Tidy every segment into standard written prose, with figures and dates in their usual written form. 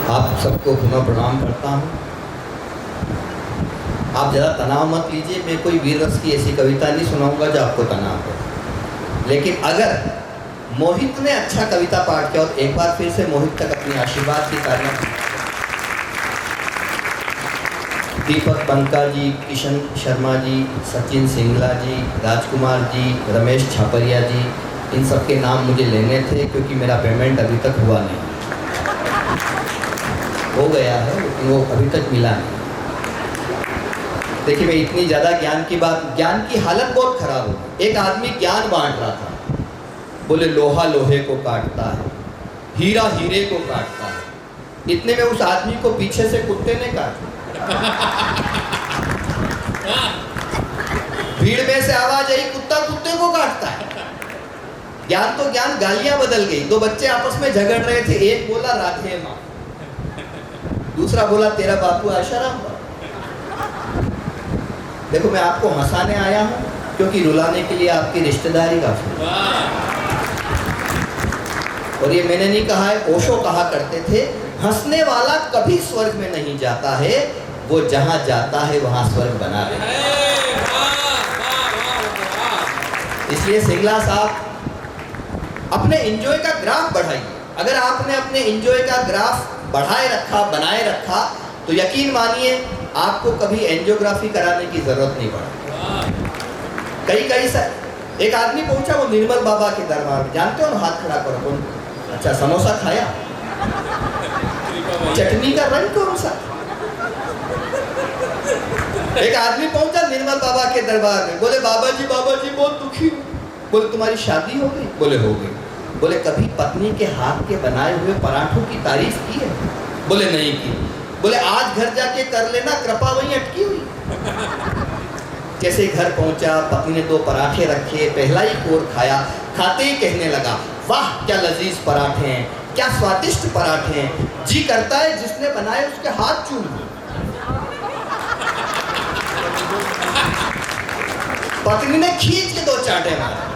आप सबको पुनः प्रणाम करता हूँ। आप ज़्यादा तनाव मत लीजिए, मैं कोई वीर रस की ऐसी कविता नहीं सुनाऊंगा जो आपको तनाव हो। लेकिन अगर मोहित ने अच्छा कविता पाठ किया और एक बार फिर से मोहित तक अपनी आशीर्वाद की तारीफ, दीपक बंका जी, किशन शर्मा जी, सचिन सिंगला जी, राजकुमार जी, रमेश छापरिया जी, इन सब के नाम मुझे लेने थे क्योंकि मेरा पेमेंट अभी तक हुआ नहीं, हो गया है लेकिन वो अभी तक मिला नहीं। देखिए, मैं इतनी ज़्यादा ज्ञान की हालत बहुत खराब हो। एक आदमी ज्ञान बांट रहा था, बोले लोहा लोहे को काटता है, हीरा हीरे को काटता है। इतने में उस आदमी को पीछे से कुत्ते ने काटा। भीड़ में से आवाज आई, कुत्ता कुत्ते को काटता है। ज्ञान तो ज्ञान, गालियां बदल गई। दो बच्चे आपस में झगड़ रहे थे, एक बोला राधे माँ, दूसरा बोला तेरा बापू आशाराम। देखो, मैं आपको हंसाने आया हूं क्योंकि रुलाने के लिए आपकी रिश्तेदारी काफी। और ये मैंने नहीं कहा है, ओशो कहा करते थे, हंसने वाला कभी स्वर्ग में नहीं जाता है, वो जहां जाता है वहां स्वर्ग बना देता है। इसलिए सिंगला साहब, अपने एंजॉय का ग्राफ बढ़ाइए। अगर आपने अपने एंजॉय का ग्राफ बढ़ाए रखा, बनाए रखा, तो यकीन मानिए आपको कभी एंजियोग्राफी कराने की जरूरत नहीं पड़ेगी। कई एक आदमी पहुंचा वो निर्मल बाबा के दरबार में, जानते हो ना, हाथ खड़ा करो। कौन? अच्छा, समोसा खाया? चटनी का रंग कौन सा? एक आदमी पहुंचा निर्मल बाबा के दरबार में, बोले बाबा जी बहुत दुखी हूँ। बोले तुम्हारी शादी हो गई? बोले हो गई। बोले कभी पत्नी के हाथ के बनाए हुए पराठों की तारीफ की है? बोले नहीं की। बोले आज घर जाके कर लेना, कृपा वहीं अटकी हुई। जैसे घर पहुंचा, पत्नी ने 2 पराठे रखे, पहला ही कोर खाया, खाते ही कहने लगा, वाह क्या लजीज पराठे हैं, क्या स्वादिष्ट पराठे हैं, जी करता है जिसने बनाए उसके हाथ चूम दो। पत्नी ने खींच के 2 चांटे मारे।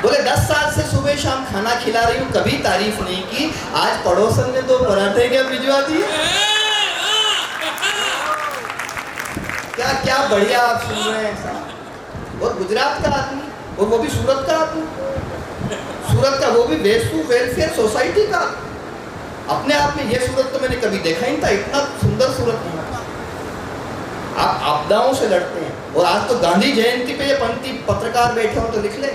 बोले 10 साल से सुबह शाम खाना खिला रही हूँ, कभी तारीफ नहीं की, आज पड़ोसन ने 2 पराठे क्या भिजवा दिए। क्या क्या बढ़िया आप सुन रहे हैं। और गुजरात का आदमी, और वो भी सूरत का आदमी, सूरत का, वो भी वेलफेयर सोसाइटी का। अपने आप में ये सूरत तो मैंने कभी देखा ही नहीं था, इतना सुंदर सूरत नहीं। आप आपदाओं से लड़ते हैं। और आज तो गांधी जयंती पे ये पंक्ति पत्रकार बैठे हो तो लिख ले,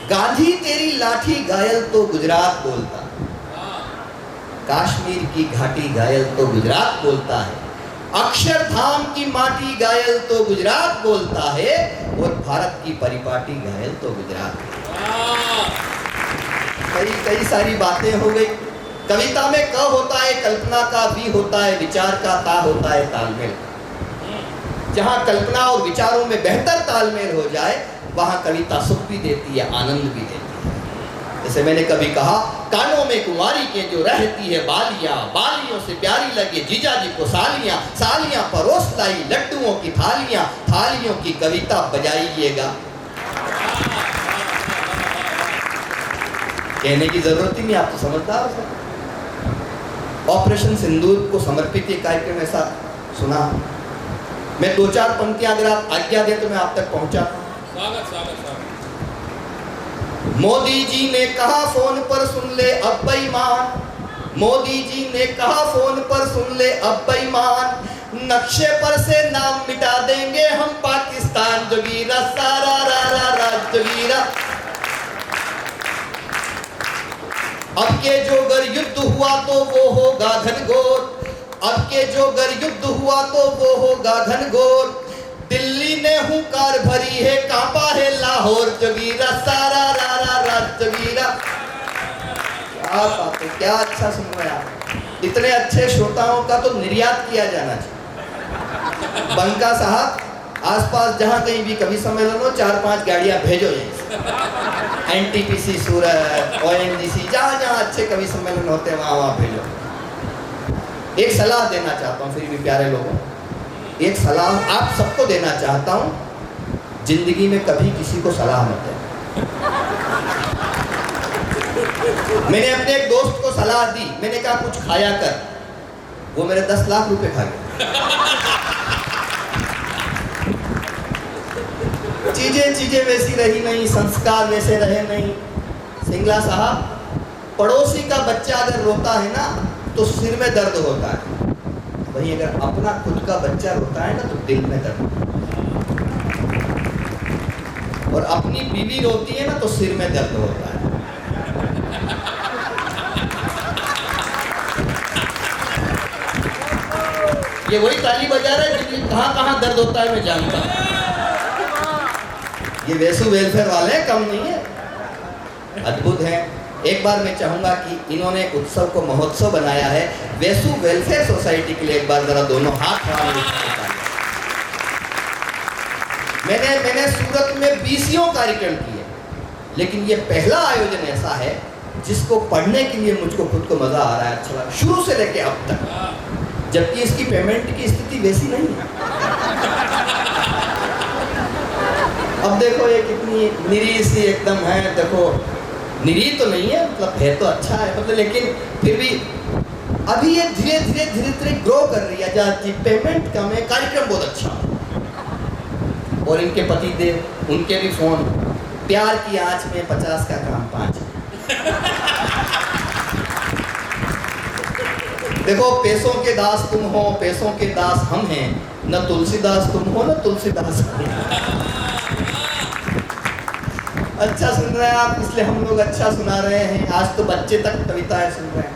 गांधी तेरी लाठी घायल तो गुजरात बोलता, कश्मीर की घाटी घायल तो गुजरात बोलता है, अक्षरधाम की माटी घायल तो गुजरात बोलता है, और भारत की परिपाटी घायल तो गुजरात। कई सारी बातें हो गई। कविता में क होता है, कल्पना का भी होता है, विचार का ता होता है तालमेल। जहाँ कल्पना और विचारों में बेहतर तालमेल हो जाए, वहाँ कविता सुख भी देती है, आनंद भी देती है। जैसे मैंने कभी कहा, कानों में कुंवारी के जो रहती है बालियां, बालियों से प्यारी लगे जीजा जी को सालियां, सालियां परोस लाई लड्डुओं की थालियां, थालियों की कविता बजाइएगा। कहने की जरूरत ही नहीं, आप तो समझदार हो। ऑपरेशन सिंदूर को समर्पित ये कार्यक्रम ऐसा सुना। मैं 2-4 पंक्तियां अगर आप आज्ञा दें तो मैं आप तक पहुंचा। मोदी जी ने कहा फोन पर सुन ले अब बेईमान, मोदी जी ने कहा फोन पर सुन ले अब बेईमान, नक्शे पर से नाम मिटा देंगे हम पाकिस्तान, जोगीरा सारा रा रा रा जोगीरा। अब के जो अगर युद्ध हुआ तो वो होगा घनघोर, अब के जो अगर युद्ध हुआ तो वो होगा घनघोर, दिल्ली ने हुंकार भरी है, कांपा है लाहौर, जोगीरा सारा रा रा रा जोगीरा। क्या बात है, क्या अच्छा सुन रहे हैं आप। इतने अच्छे श्रोताओं का तो निर्यात किया जाना चाहिए। बंका साहब, आसपास जहां कहीं भी कवि सम्मेलन हो, 4-5 गाड़ियां भेजो यहीं। NTPC सूरत, ONGC, जहां जहां अच्छे कवि सम्मेलन होते हैं वहां भेजो। एक सलाह देना चाहता हूँ, फिर भी प्यारे लोगों, एक सलाह आप सबको देना चाहता हूँ, जिंदगी में कभी किसी को सलाह मत दें। मैंने अपने एक दोस्त को सलाह दी, मैंने कहा कुछ खाया कर, वो मेरे 10 लाख रुपए खा गए। चीजें वैसी रही नहीं, संस्कार वैसे रहे नहीं। सिंगला साहब, पड़ोसी का बच्चा अगर रोता है ना तो सिर में दर्द होता है, वहीं अगर अपना खुद का बच्चा रोता है ना तो दिल में दर्द होता है। और अपनी बीवी रोती है ना तो सिर में दर्द होता है। ये वही ताली बजा रहा है जिनकी कहाँ दर्द होता है मैं जानता हूँ। ये वेसु वेलफेयर वाले कम नहीं है, अद्भुत है। एक बार मैं चाहूंगा कि इन्होंने उत्सव को महोत्सव बनाया है, वेसु वेलफेयर सोसाइटी के लिए एक बार जरा दोनों हाथ मैंने सूरत में 20 कार्यक्रम किए, लेकिन ये पहला आयोजन ऐसा है जिसको पढ़ने के लिए मुझको खुद को मजा आ रहा है, अच्छा लगा शुरू से लेके अब तक, जबकि इसकी पेमेंट की स्थिति वैसी नहीं है। अब देखो ये कितनी निरी सी एकदम है, देखो निरी तो नहीं है, मतलब है तो अच्छा है, मतलब लेकिन फिर भी अभी ये धीरे धीरे ग्रो कर रही है। जाती पेमेंट कम है, कार्यक्रम बहुत अच्छा। और इनके पति देव, उनके भी फोन, प्यार की आंच में 50 का काम 5। देखो पैसों के दास तुम हो, पैसों के दास हम हैं, न तुलसीदास तुम हो न तुलसीदास हम। अच्छा सुन रहे हैं आप, इसलिए हम लोग अच्छा सुना रहे हैं। आज तो बच्चे तक कविताएं सुन रहे हैं,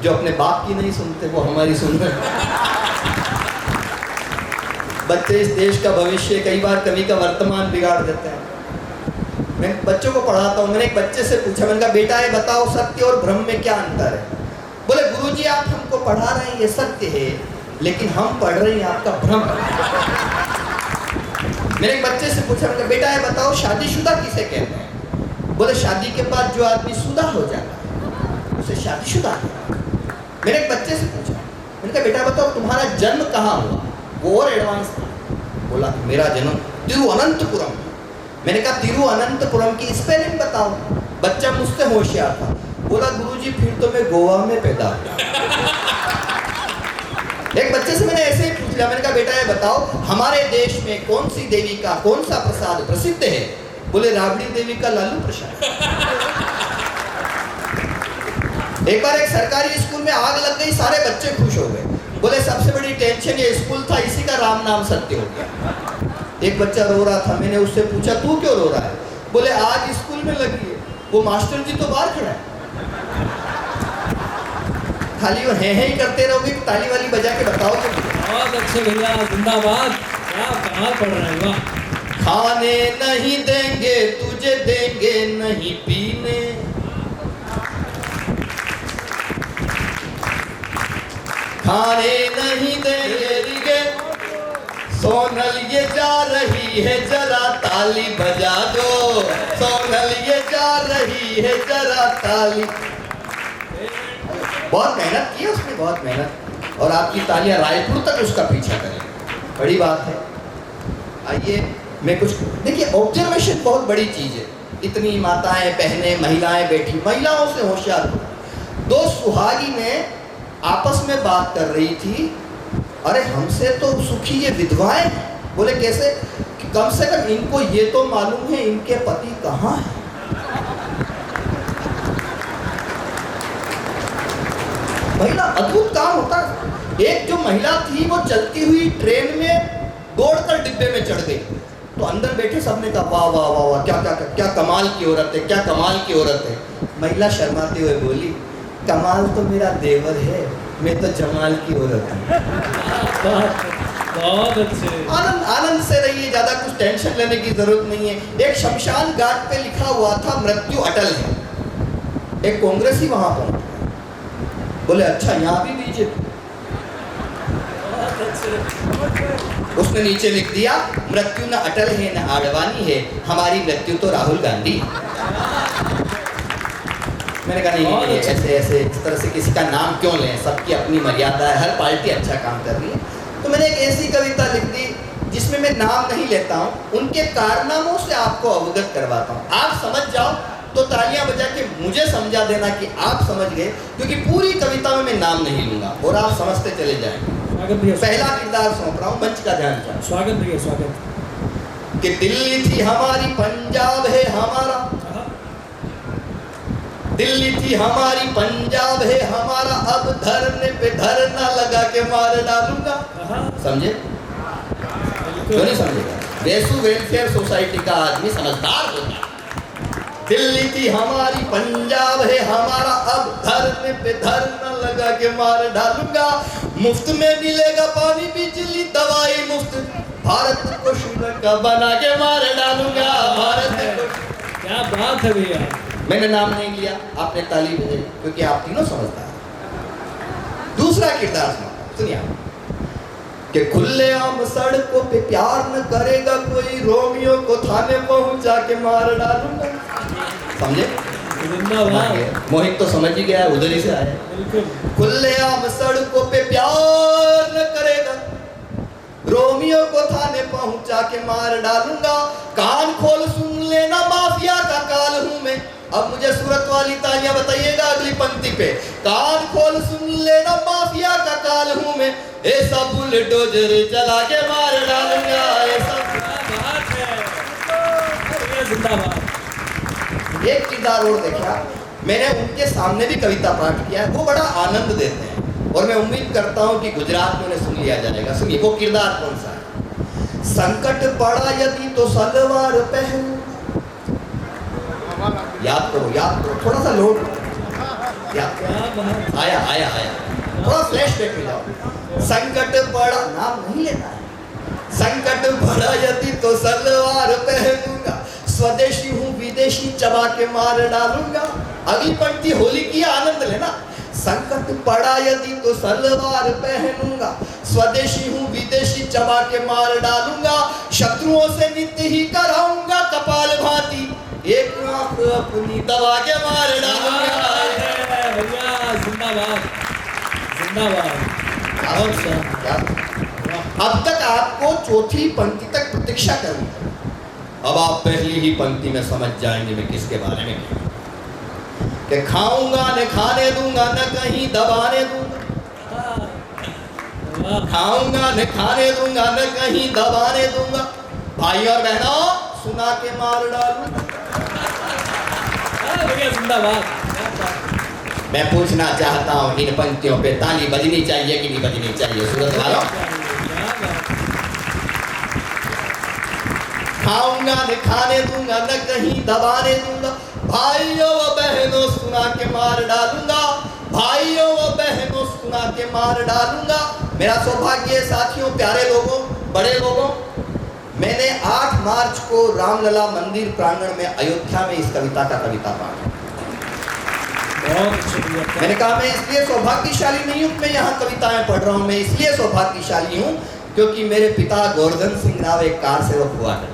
जो अपने बाप की नहीं सुनते वो हमारी सुन रहे हैं। बच्चे इस देश का भविष्य, कई बार कवि का वर्तमान बिगाड़ देते हैं। मैं बच्चों को पढ़ाता हूँ, मैंने एक बच्चे से पूछा, मैंने कहा बेटा ये बताओ सत्य और भ्रम में क्या अंतर है? बोले गुरुजी आप हमको पढ़ा रहे हैं ये सत्य है, लेकिन हम पढ़ रहे हैं आपका भ्रम। मैंने एक बच्चे से पूछा, मैंने बेटा ये बताओ शादीशुदा किसे कहते हैं? बोले शादी के बाद जो आदमी शुदा हो जाता है उसे शादीशुदा कहते हैं। मैंने एक बच्चे से पूछा, मैंने कहा बेटा बताओ तुम्हारा जन्म कहाँ हुआ? वो और एडवांस था, बोला मेरा जन्म तिरुवनंतपुरम। मैंने कहा तिरुवनंतपुरम की स्पेलिंग बताओ। बच्चा मुझसे होशियार था, बोला गुरुजी फिर तो मैं गोवा में पैदा हुआ। एक बच्चे से मैंने ऐसे ही पूछ लिया, मैंने कहा बेटा ये बताओ हमारे देश में कौन सी देवी का कौन सा प्रसाद प्रसिद्ध है? बोले राबड़ी देवी का लालू प्रसाद। एक बार एक सरकारी स्कूल में आग लग गई, सारे बच्चे खुश हो गए, बोले सबसे बड़ी टेंशन ये स्कूल था, इसी का राम नाम सत्य हो गया। एक बच्चा रो रहा था, मैंने उससे पूछा तू क्यों रो रहा है? बोले आज स्कूल में लगी है, वो मास्टर जी तो बाहर खड़ा है। खाली वो है ही करते रहोगे, ताली वाली बजा के बताओ तो। बहुत अच्छे भैया, जिंदाबाद, क्या कमाल पढ़ रहे हैं, वाह। खाने नहीं देंगे तुझे, देंगे नहीं पीने, खाने नहीं देंगे, सोनल ये जा रही है जरा ताली बजा दो, सोनल ये जा रही है जरा ताली। बहुत मेहनत की है उसने, बहुत मेहनत, और आपकी तालियां रायपुर तक उसका पीछा करेंगी, बड़ी बात है। आइए मैं कुछ देखिए, ऑब्जर्वेशन बहुत बड़ी चीज है। इतनी माताएं बहनें महिलाएं बैठी, महिलाओं से होशियार। 2 सुहागी में आपस में बात कर रही थी, अरे हमसे तो सुखी ये विधवाएं। बोले कैसे? कि कम से कम इनको ये तो मालूम है इनके पति कहाँ है। महिला अद्भुत काम होता है। एक जो महिला थी वो चलती हुई ट्रेन में दौड़कर डिब्बे में चढ़ गई, तो अंदर बैठे सबने कहा वाह वाह वाह वाह, क्या क्या क्या कमाल की औरत है, क्या कमाल की औरत है। महिला शर्माते हुए बोली कमाल तो मेरा देवर है, मैं तो जमाल की औरत हूँ। बहुत अच्छे। आनंद से रहिए, ज्यादा कुछ टेंशन लेने की जरूरत नहीं है। एक शमशान घाट पे लिखा हुआ था मृत्यु अटल है। एक कांग्रेसी वहां पहुंचा, बोले अच्छा यहाँ भी दीजिए। उसने नीचे लिख दिया मृत्यु न अटल है न आडवाणी है, हमारी मृत्यु तो राहुल गांधी। मैंने कहा नहीं ऐसे इस तरह से किसी का नाम क्यों लें, सबकी अपनी मर्यादा है, हर पार्टी अच्छा काम कर रही है। तो मैंने एक ऐसी कविता लिख दी जिसमें मैं नाम नहीं लेता हूँ, उनके कारनामों से आपको अवगत करवाता हूँ। आप समझ जाओ तो तालियां बजा के मुझे समझा देना कि आप समझ गए, क्योंकि पूरी कविता में मैं नाम नहीं लूंगा और आप समझते चले जाएंगे। स्वागत भैया, पहला किरदार सौंप रहा हूं, मंच का ध्यान चाहे। स्वागत भैया, स्वागत। कि दिल्ली थी हमारी, पंजाब है हमारा, दिल्ली थी हमारी, पंजाब है हमारा, अब धरने पे धरना लगा के मार डालूंगा। समझे? क्यों नहीं समझेगा? वेसु वेलफेयर सोसाइटी का आदमी समझदार होता है। दिल्ली थी हमारी, पंजाब है हमारा, अब धरने पे धरना लगा के मार डालूंगा। मुफ्त में मिलेगा पानी, बिजली, दवाई मुफ्त, भारत को श्रीलंका बना के मार डालूंगा। भारत को। क्या बात है भैया। मैंने नाम नहीं लिया, आपने ताली बजाई, क्योंकि आप तीनों समझदार हैं। दूसरा किरदार सुनिए, कि खुलेआम सड़कों पे प्यार न करेगा कोई, रोमियो को थाने पहुंचा के मार डालूंगा। समझे? मोहित तो समझ ही गया, उधर ही से आया। बिल्कुल। खुलेआम सड़कों पे प्यार न करेगा, रोमियो को थाने पहुंचा के मार डालूंगा। कान खोल सुन लेना, माफिया का काल हूं मैं। अब मुझे सूरत वाली तालियां बताइएगा अगली पंक्ति पे। कान खोल सुन लेना, माफिया का काल हूं मैं, ऐसा बुलडोजर चला के मार डालूंगा। ऐसा बात है। जिंदाबाद। एक किरदार और देखा, मैंने उनके सामने भी कविता पाठ किया है, वो बड़ा आनंद देते हैं और मैं उम्मीद करता हूं कि गुजरात में उन्हें सुन लिया जाएगा। सुनिए वो किरदार कौन सा है। संकट पड़ा यदि तो सलवार पहन, याद करो, थोड़ा सा लोड याद आया आया आया, थोड़ा फ्लैशबैक में जाओ। संकट पड़ा, नाम नहीं लेना है। संकट पड़ा यदि तो सलवार पहनूंगा, स्वदेशी हूँ विदेशी चबा के मार डालूंगा। अगली पंक्ति होली की, आनंद लेना। संकट पड़ा यदि तो सलवार पहनूंगा, स्वदेशी हूँ विदेशी चबा के मार डालूंगा। शत्रुओं से नित्य ही कराऊंगा कपाल भांति, एक आंख अपनी दबा के मार डालूंगा। भैया जिंदाबाद, जिंदाबाद। अब तक आपको चौथी पंक्ति तक प्रतीक्षा करूंगा, अब आप पहली ही पंक्ति में समझ जाएंगे मैं किसके बारे में कहूं। कि खाऊंगा न खाने दूंगा, न कहीं दबाने दूंगा। खाऊंगा न खाने दूंगा, न कहीं दबाने दूंगा। भाई और बहनों सुना के मार डालूंगा। भैया जिंदाबाद। मैं पूछना चाहता हूं, इन पंक्तियों पे ताली बजनी चाहिए कि नहीं बजनी चाहिए? सूरत वालों, खाऊंगा न खाने दूंगा, न कहीं दबाने दूंगा। भाइयों व बहनों सुना के मार डालूंगा। भाइयों व बहनों सुना के मार डालूंगा। मेरा सौभाग्य साथियों, प्यारे लोगों, बड़े लोगों, मैंने 8 मार्च को रामलला मंदिर प्रांगण में अयोध्या में इस कविता का कविता पाठ। मैंने कहा मैं इसलिए सौभाग्यशाली नहीं हूँ मैं यहाँ कविताएं पढ़ रहा हूँ, मैं इसलिए सौभाग्यशाली हूँ क्योंकि मेरे पिता गोवर्धन सिंह राव एक कार सेवक हुआ करते।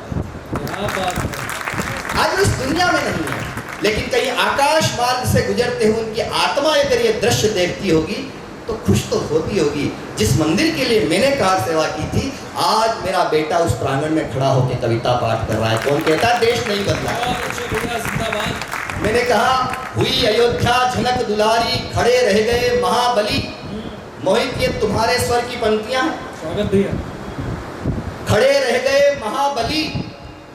आज इस दुनिया में नहीं है, लेकिन कहीं आकाश मार्ग से गुजरते हुए उनकी आत्मा अगर ये दृश्य देखती होगी तो खुश तो होती होगी। जिस मंदिर के लिए मैंने कार सेवा की थी, आज मेरा बेटा उस प्रांगण में खड़ा होकर कविता पाठ कर रहा है। कौन कहता है देश नहीं बदला? मैंने कहा हुई अयोध्या झनक दुलारी, खड़े रह गए महाबली। मोहित, ये तुम्हारे स्वर की पंक्तियां। स्वागत भैया। खड़े रह गए महाबली,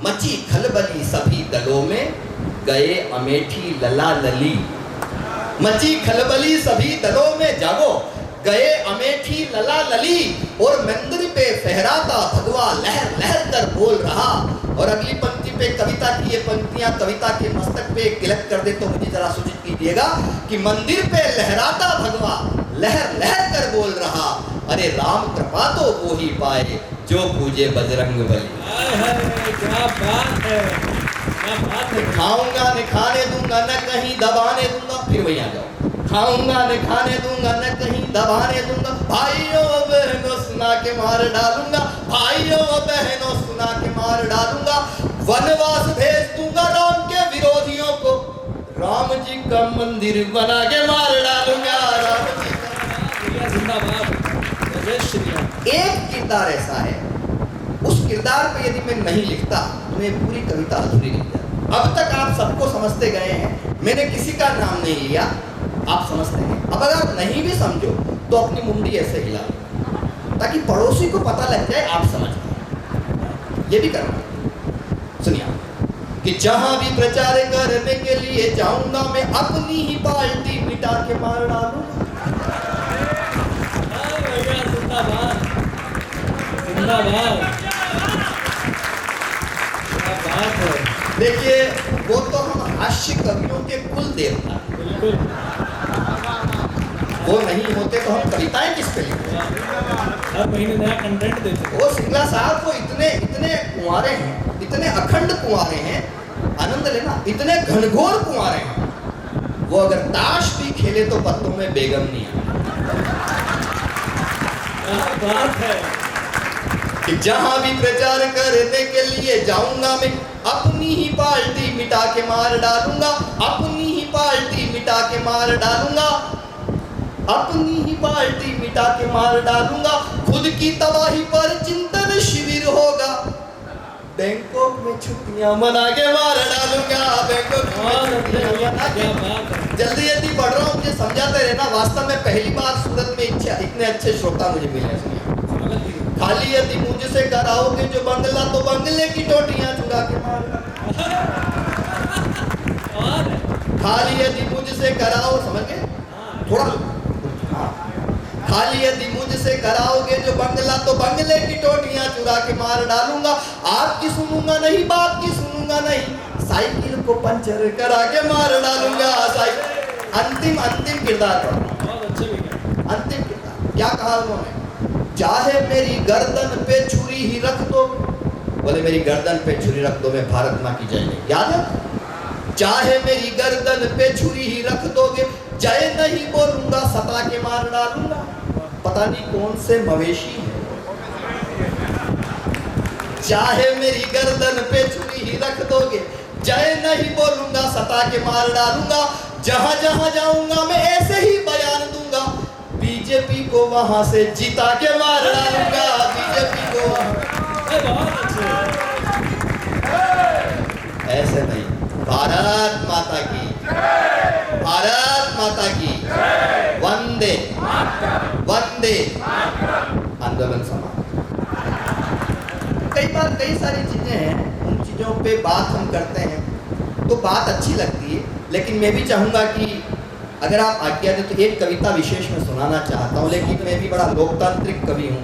मची खलबली सभी दलों में, गए अमेठी लला लली। मची खलबली सभी दलों में, जागो गए अमेठी लला लली। और मंदिर पे फहराता भगवा लहर लहर कर बोल रहा। और अगली पंक्ति पे कविता की ये पंक्तियां कविता के मस्तक पे तिलक कर दे तो मुझे जरा सूचित कीजिएगा कि मंदिर पे लहराता भगवा लहर लहर कर बोल रहा, अरे राम कृपा तो वो ही पाए जो पूजे बजरंग बली। क्या बात है, क्या बात है। खाऊंगा न खाने दूंगा, न कहीं दबाने दूंगा। फिर वहीं आ जाओ। खाऊंगा न खाने दूंगा, न कहीं दबाने दूंगा। भाइयों बहनों सुना के मार डालूंगा। भाइयों बहनों सुना के मार डालूंगा। वनवास भेज दूंगा राम के विरोधियों को, राम जी का मंदिर बना के मार डालूंगा। राम जी का जिंदाबाद। एक किरदार ऐसा है, उस किरदार पे यदि मैं नहीं लिखता तो मैं पूरी कविता अधूरी लिख जाती। अब तक आप सबको समझते गए हैं, मैंने किसी का नाम नहीं लिया, आप समझते हैं। अब अगर नहीं भी समझो तो अपनी मुंडी ऐसे हिला लो ताकि पड़ोसी को पता लग जाए आप समझ गए। ये भी करना। सुनिए कि जहां भी प्रचार करने के लिए जाऊंगा मैं अपनी ही पार्टी मिटा के मार डालूंगा। भैया जिंदाबाद जिंदाबाद, क्या बात है। देखिए वो तो हम हास्य कवियों के कुल देवता हैं। बिल्कुल, वो नहीं होते तो हम कविताएं किस पे लिखते? हर महीने नया कंटेंट देते हैं। वो सिंगला साहब को इतने इतने कुंवारे हैं, इतने अखंड कुंवारे हैं, आनंद लेना, इतने घनघोर कुंवारे हैं, वो अगर ताश भी खेले तो पत्तों में बेगम नहीं है। क्या बात है। कि जहां भी प्रचार करने के लिए जाऊंगा मैं अपनी ही पार्टी मिटा के मार डालूंगा, अपनी ही पार्टी मिटा के मार डालूंगा, अपनी ही पार्टी मिटा के मार डालूंगा। खुद की तबाही पर चिंतन शिविर होगा, बैंकॉक में छुट्टियां मना के मार डालूंगा, बैंकॉक में छुट्टियां मना के। क्या बात है। जल्दी जल्दी पढ़ रहा हूँ, मुझे समझाते रहना। वास्तव में पहली बार सूरत में इतने अच्छे श्रोता मुझे मिले हैं। खाली यदि मुझसे कराओगे जो बंगला तो बंगले की टोटियां चुरा के मार। खाली यदि मुझसे कराओ, समझ गए थोड़ा? हाँ। खाली यदि मुझसे कराओगे जो बंगला तो बंगले की टोटियां चुरा के मार डालूंगा। आपकी सुनूंगा नहीं, बाप की सुनूंगा नहीं, साइकिल को पंचर करा के मार डालूंगा। अंतिम अंतिम किरदार पर, बहुत अच्छे भैया। अंतिम किरदार क्या कहा उन्होंने? चाहे मेरी गर्दन पे छुरी ही रख दो, बोले मेरी गर्दन पे छुरी रख दो, मैं भारत माँ की जय नहीं। याद है? चाहे मेरी गर्दन पे छुरी ही रख दोगे, जय नहीं बोलूंगा, सता के मार डालूंगा। पता नहीं कौन से मवेशी हैं। चाहे मेरी गर्दन पे छुरी ही रख दोगे, जय नहीं बोलूंगा, सता के मार डालूंगा। जहां जहां जाऊंगा मैं ऐसे ही बयान दूंगा, बीजेपी को वहां से जिता के मार डालूंगा, बीजेपी को। बहुत अच्छे। ऐसे नहीं। भारत माता की, भारत माता की, वंदे वंदे। आंदोलन समाप्त। कई बार कई सारी चीजें हैं, उन चीजों पे बात हम करते हैं तो बात अच्छी लगती है, लेकिन मैं भी चाहूंगा कि अगर आप आज्ञा दें तो एक कविता विशेष में सुनाना चाहता हूँ। लेकिन मैं भी बड़ा लोकतांत्रिक कवि हूँ,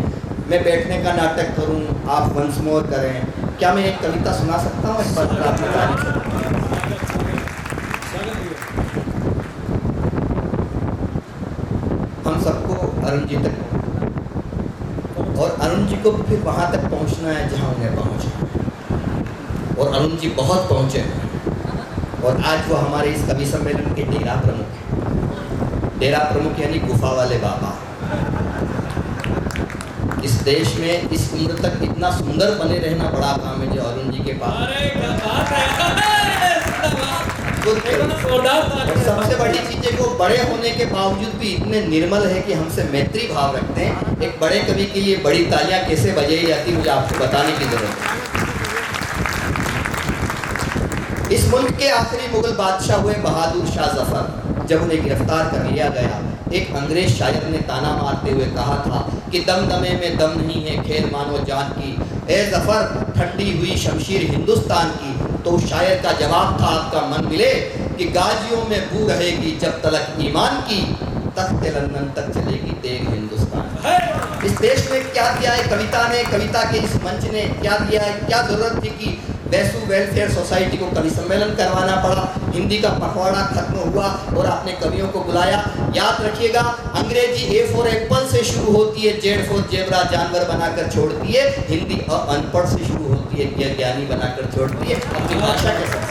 मैं बैठने का नाटक करूँ, आप वंस मोर करें। क्या मैं एक कविता सुना सकता हूँ? इस पर आप हम सबको अरुण जी तक, और अरुण जी को फिर वहाँ तक पहुँचना है जहाँ उन्हें पहुँचना, और अरुण जी बहुत पहुँचे हैं। और आज वो हमारे इस कवि सम्मेलन के डेरा प्रमुख हैं। डेरा प्रमुख यानी गुफा वाले बाबा। इस देश में इस उम्र तक इतना सुंदर बने रहना बड़ा काम है जो अरुण जी के पास। अरे क्या बात है। और सबसे बड़ी चीज है, वो बड़े होने के बावजूद भी इतने निर्मल है कि हमसे मैत्री भाव रखते हैं। एक बड़े कवि के लिए बड़ी तालियां कैसे बजाई जाती मुझे आपको बताने की जरूरत है। इस मुल्क के आखिरी मुगल बादशाह हुए बहादुर शाह जफर, जब उन्हें गिरफ्तार कर लिया गया, एक अंग्रेज शायर ने ताना मारते हुए कहा था कि दमदमे में दम नहीं है, खेल मानो जान की, ए जफर ठंडी हुई शमशीर हिंदुस्तान की। तो शायर का जवाब था, आपका मन मिले कि गाजियों में बू रहेगी जब तलक ईमान की, तख्ते लंदन तक चलेगी देग हिंदुस्तान। इस देश में क्या किया है कविता ने, कविता के इस मंच ने क्या किया है? क्या जरूरत थी कि वैसु वेलफेयर सोसाइटी को कवि सम्मेलन करवाना पड़ा? हिंदी का पखवाड़ा खत्म हुआ और आपने कवियों को बुलाया। याद रखिएगा, अंग्रेजी ए फॉर एप्पल से शुरू होती है, जेड फॉर जेबरा जानवर बनाकर छोड़ती है, हिंदी अनपढ़ से शुरू होती है, ज्ञानी बनाकर छोड़ती है। अपनी भाषा के साथ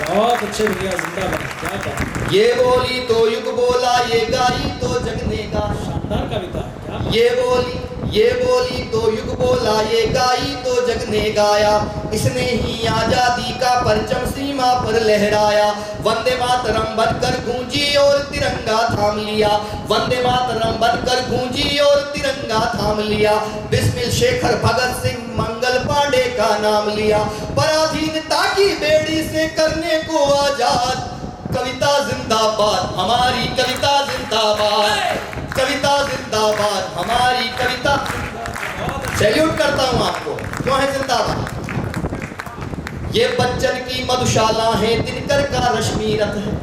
बहुत अच्छे भैया, जिंदाबाद। क्या बात। ये बोली तो युग बोला, ये गाई तो जगने का। शानदार कविता है। क्या ये बोली ये बोली तो युग बोला, ये गाई तो जग ने गाया, इसने ही आजादी का परचम सीमा पर लहराया। वंदे मातरम बनकर गूंजी और तिरंगा थाम लिया, वंदे मातरम बनकर गूंजी और तिरंगा थाम लिया। बिस्मिल शेखर भगत सिंह मंगल पांडे का नाम लिया, पराधीनता की बेड़ी से करने को आजाद। कविता जिंदाबाद, हमारी कविता जिंदाबाद, कविता जिंदाबाद, हमारी कविता। सैल्यूट करता हूं आपको, क्यों है जिंदाबाद? ये बच्चन की मधुशाला है, दिनकर का रश्मि रथ है।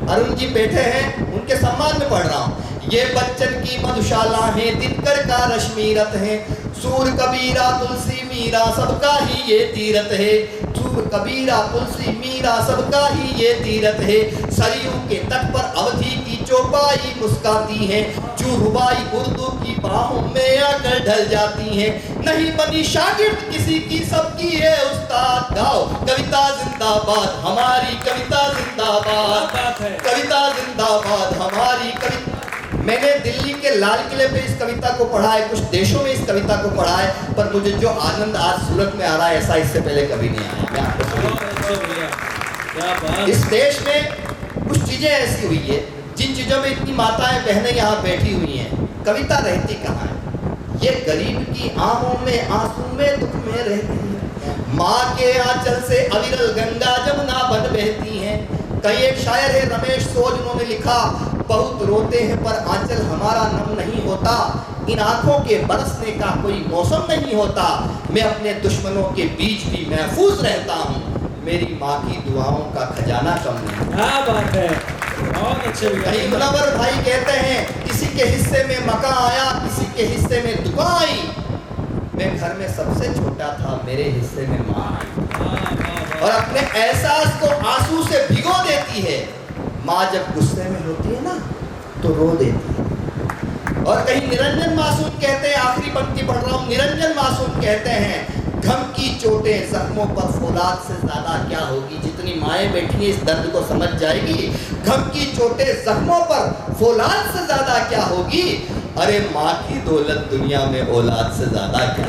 अरुण जी बैठे हैं, उनके सम्मान में पढ़ रहा हूं। ये बच्चन की मधुशाला है, दिनकर का रश्मि रथ है। सूर कबीरा तुलसी मीरा सबका ही ये तीरथ है, सूर कबीरा तुलसी मीरा सबका ही ये तीरथ है। सरयू के तट पर अवधि की चौपाई मुस्काती है, चूरुबाई उर्दू की बाहों में आकर ढल जाती है। नहीं बनी शागिर्द किसी की, सबकी है उस्ताद। गाओ कविता जिंदाबाद, हमारी कविता जिंदाबाद, कविता जिंदाबाद, हमारी कविता। मैंने दिल्ली के लाल किले पे इस कविता को पढ़ा है, कुछ देशों में इस कविता को पढ़ा है, पर मुझे जो आनंद आज सूरत में आ रहा है ऐसा इससे पहले कभी नहीं आया। इस देश में कुछ चीजें ऐसी हुई है जिन चीजों में इतनी माताएं बहनें यहाँ बैठी हुई हैं, कविता रहती कहाँ है? ये गरीब की आहों में आंसू में दुख में रहती है, माँ के आंचल से अविरल गंगा जमुना बन बहती है। कई एक शायर है रमेश सोज, उन्होंने लिखा, बहुत रोते हैं पर आंचल हमारा नम नहीं होता, इन आंखों के बरसने का कोई मौसम नहीं होता। मैं अपने दुश्मनों के बीच भी महफूज रहता हूँ, मेरी माँ की दुआओं का खजाना कम नहीं। क्या बात है, बहुत अच्छे। कहीं मुनव्वर भाई कहते हैं, किसी के हिस्से में मकान आया, किसी के हिस्से में दुकान आई, मैं घर में सबसे छोटा था, मेरे हिस्से में माँ आई। और अपने एहसास को आंसू से भिगो देती है। माँ जब गुस्से में होती है ना तो रो देती है। और कहीं निरंजन मासूम कहते हैं, आखिरी पंक्ति पढ़ रहा हूँ, निरंजन मासूम कहते हैं, घम की चोटें जख्मों पर फौलाद से ज्यादा क्या होगी। जितनी माएँ बैठी हैं इस दर्द को समझ जाएगी। घम की चोटें जख्मों पर फौलाद से ज्यादा क्या होगी, अरे माँ की दौलत दुनिया में औलाद से ज्यादा क्या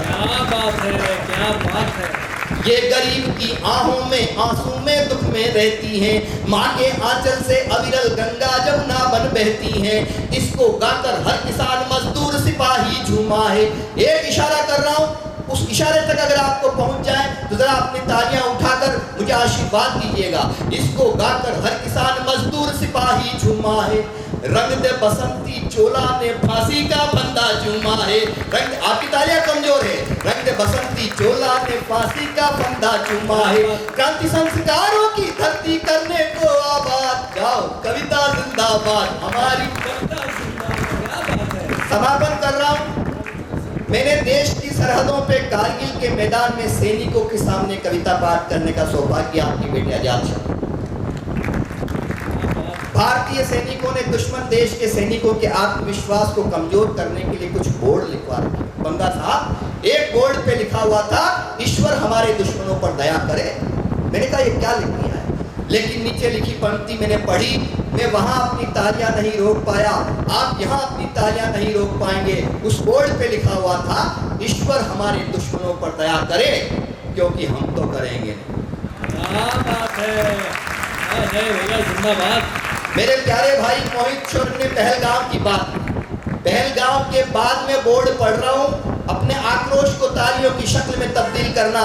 बात है, क्या बात है। ये गरीब की आहों में आंसू में दुख में रहती हैं, माँ के आंचल से अविरल गंगा जमुना बन बहती हैं। इसको गाकर हर किसान मजदूर सिपाही झूमा है। एक इशारा कर रहा हूँ, उस इशारे तक अगर आपको पहुंच जाए तो जरा अपनी तालियां उठाकर मुझे आशीर्वाद दीजिएगा। इसको गाकर हर किसान मजदूर सिपाही झूमा है। रंग दे बसंती चोला ने फांसी का फंदा चूमा है। रंग, आपकी तालियां कमजोर है। रंग दे बसंती चोला ने फांसी का फंदा चूमा है। क्रांति संस्कारों की धरती करने को आबाद। गाओ कविता जिंदाबाद, हमारी कविता जिंदाबाद। समापन कर रहा हूँ। मैंने देश की सरहदों पे कारगिल के मैदान में सैनिकों के सामने कविता पाठ करने का सौभाग्य आपकी बेटी आजाद शाह। भारतीय सैनिकों ने दुश्मन देश के सैनिकों के आत्मविश्वास को कमजोर करने के लिए कुछ बोर्ड लिखवा रखे। बंदा साहब, एक बोर्ड पे लिखा हुआ था, ईश्वर हमारे दुश्मनों पर दया करे। मैंने कहा ये क्या लिख दिया है, लेकिन नीचे लिखी पंक्ति मैंने पढ़ी। मैं वहां अपनी तालियां नहीं रोक पाया, आप यहाँ अपनी तालियां नहीं रोक पाएंगे। उस बोर्ड पे लिखा हुआ था, ईश्वर हमारे दुश्मनों पर दया करे, क्योंकि हम तो करेंगे। क्या बात है, जिंदाबाद। मेरे प्यारे भाई मोहित शोर ने पहलगाम की बात, पहलगाम के बाद में बोर्ड पढ़ रहा हूँ, अपने आक्रोश को तालियों की शक्ल में तब्दील करना।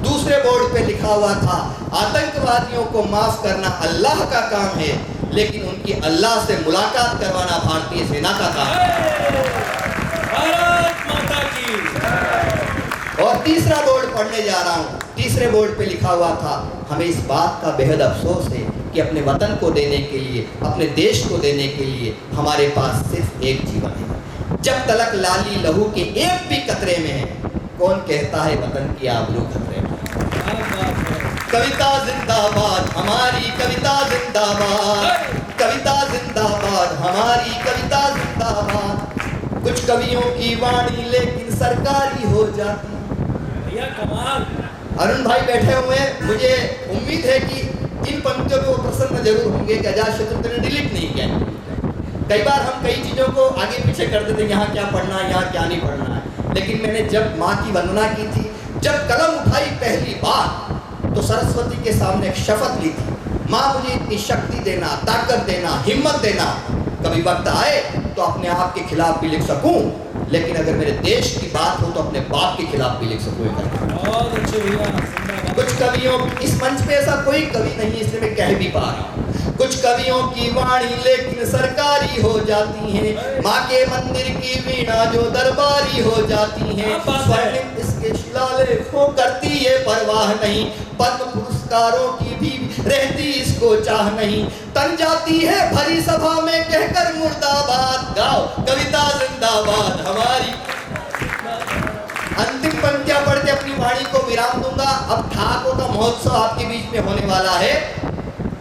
दूसरे बोर्ड पे लिखा हुआ था, आतंकवादियों को माफ करना अल्लाह का काम है, लेकिन उनकी अल्लाह से मुलाकात करवाना भारतीय सेना का काम है। भारत माता की। और तीसरा बोर्ड पढ़ने जा रहा हूँ। तीसरे बोर्ड पे लिखा हुआ था, हमें इस बात का बेहद अफसोस है कि अपने वतन को देने के लिए, अपने देश को देने के लिए हमारे पास सिर्फ एक जीवन है। जब तलक लाली लहू के एक भी कतरे में है, कौन कहता है वतन की आबरू खतरे में। कविता जिंदाबाद, हमारी कविता जिंदाबाद, कविता जिंदाबाद, हमारी कविता जिंदाबाद। कुछ कवियों की वाणी लेकिन सरकारी हो जाती। भैया कमाल। अरुण भाई बैठे हुए हैं, मुझे उम्मीद है कि इन पंक्तियों को प्रसन्न जरूर होंगे कि आजाद शत्रु ने डिलीट नहीं किया। कई बार हम कई चीज़ों को आगे पीछे कर देते हैं, यहाँ क्या पढ़ना है, यहाँ क्या नहीं पढ़ना है। लेकिन मैंने जब माँ की वंदना की थी, जब कलम उठाई पहली बार, तो सरस्वती के सामने एक शपथ ली थी, माँ मुझे इतनी शक्ति देना, ताकत देना, हिम्मत देना, कभी वक्त आए तो अपने आप के खिलाफ भी लिख सकूं, लेकिन अगर मेरे देश की बात हो तो अपने बाप के खिलाफ भी लिख सकूं। बहुत अच्छे भैया, जिंदाबाद। कुछ कवियों, इस मंच पे ऐसा कोई कवि नहीं इसलिए मैं कह भी पा रहा हूँ, कुछ कवियों की वाणी लेकिन सरकारी हो जाती है, माँ के मंदिर की वीणा जो दरबारी हो जाती है, स्वर्णिम इसके शिलालेखों करती ये परवाह नहीं, पद्म पुरस्कारों की भी रहती इसको चाह नहीं, तन जाती है भरी सभा में कहकर मुर्दाबाद, गाओ कविता जिंदाबाद हमारी। अंतिम पंक्तियां पढ़ के अपनी वाणी को विराम दूंगा। अब ठाकों का महोत्सव आपके बीच में होने वाला है।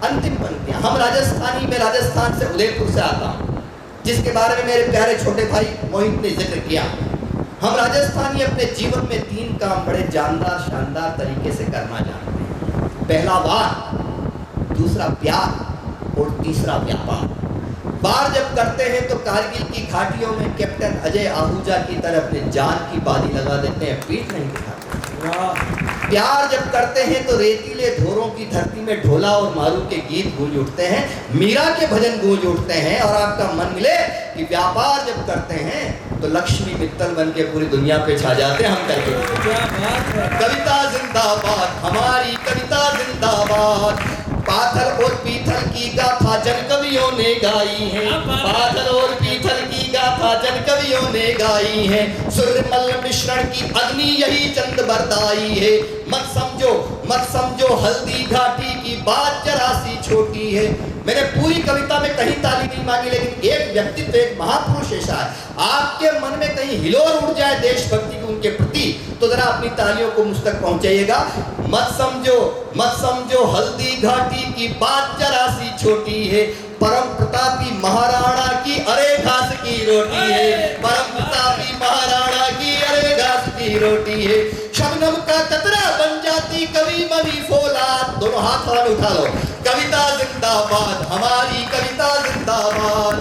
अंतिम पंक्तियां, हम राजस्थानी, मैं राजस्थान से उदयपुर से आता हूँ, जिसके बारे में मेरे प्यारे छोटे भाई मोहित ने जिक्र किया। हम राजस्थानी अपने जीवन में 3 काम बड़े जानदार शानदार तरीके से करना जानते हैं। पहला वार, दूसरा प्यार और तीसरा व्यापार। वार जब करते हैं तो कारगिल की घाटियों में कैप्टन अजय आहूजा की तरह अपने जान की बाजी लगा देते हैं, पीठ नहीं दिखाते। प्यार जब करते हैं तो रेतीले धोरों की धरती में ढोला और मारू के गीत गूंज उठते हैं, मीरा के भजन गूंज उठते हैं और आपका मन मिले कि व्यापार जब करते हैं तो लक्ष्मी मित्तल बन के पूरी दुनिया पे छा जाते हैं। हम करके क्या बात है। कविता जिंदाबाद हमारी, कविता जिंदाबाद। पाथर और पीथल की गाथा जन कवियों ने गाई है, पाथर और पीथल की गाथा जन कवियों ने गाई है, सूर्यमल मिश्रण की अग्नि यही चंद बरदाई है, मत समझो हल्दी घाटी की बात जरा सी छोटी है। मैंने पूरी कविता में कहीं ताली नहीं मांगी, लेकिन एक व्यक्तित्व, एक महापुरुष ऐसा है, आपके मन में कहीं हिलोर उड़ जाए देशभक्ति की उनके प्रति, तो जरा अपनी तालियों को मुझ तक पहुंचाइएगा। मत समझो हल्दी घाटी की बात जरा सी छोटी है, परम प्रतापी महाराणा की अरे घास की रोटी है, परम प्रतापी महाराणा की अरे घास की रोटी है, शबनम का कतरा बन जाती कवि मवी फौलाद। दोनों हाथ हवा उठा लो। कविता जिंदाबाद हमारी, कविता जिंदाबाद,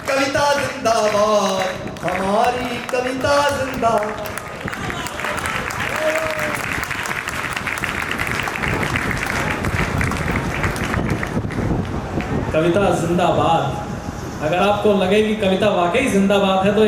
कविता जिंदाबाद हमारी, कविता जिंदाबाद। कविता जिंदाबाद। अगर आपको लगे कि कविता वाकई जिंदाबाद है तो